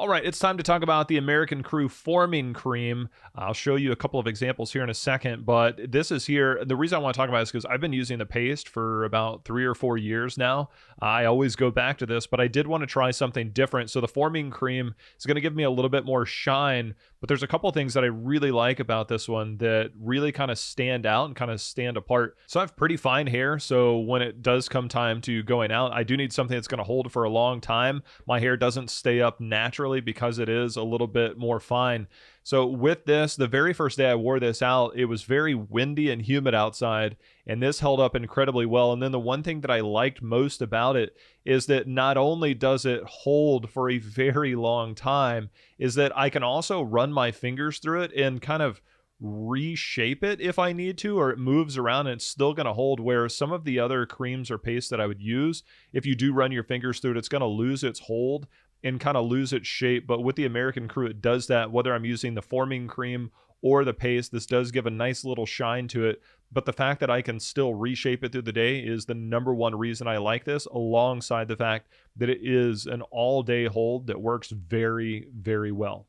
All right, it's time to talk about the American Crew Forming Cream. I'll show you a couple of examples here in a second, but this is here. The reason I want to talk about it is because I've been using the paste for about 3 or 4 years now. I always go back to this, but I did want to try something different. So the Forming Cream is going to give me a little bit more shine, but there's a couple of things that I really like about this one that really kind of stand out and kind of stand apart. So I have pretty fine hair, so when it does come time to going out, I do need something that's going to hold for a long time. My hair doesn't stay up naturally because it is a little bit more fine. So with this, the very first day I wore this out, it was very windy and humid outside, and this held up incredibly well. And then the one thing that I liked most about it is that not only does it hold for a very long time, is that I can also run my fingers through it and kind of reshape it if I need to, or it moves around and it's still going to hold, where some of the other creams or paste that I would use, if you do run your fingers through it, it's going to lose its hold and kind of lose its shape. But with the American Crew, it does that. Whether I'm using the forming cream or the paste, this does give a nice little shine to it. But the fact that I can still reshape it through the day is the number one reason I like this, alongside the fact that it is an all-day hold that works very, very well.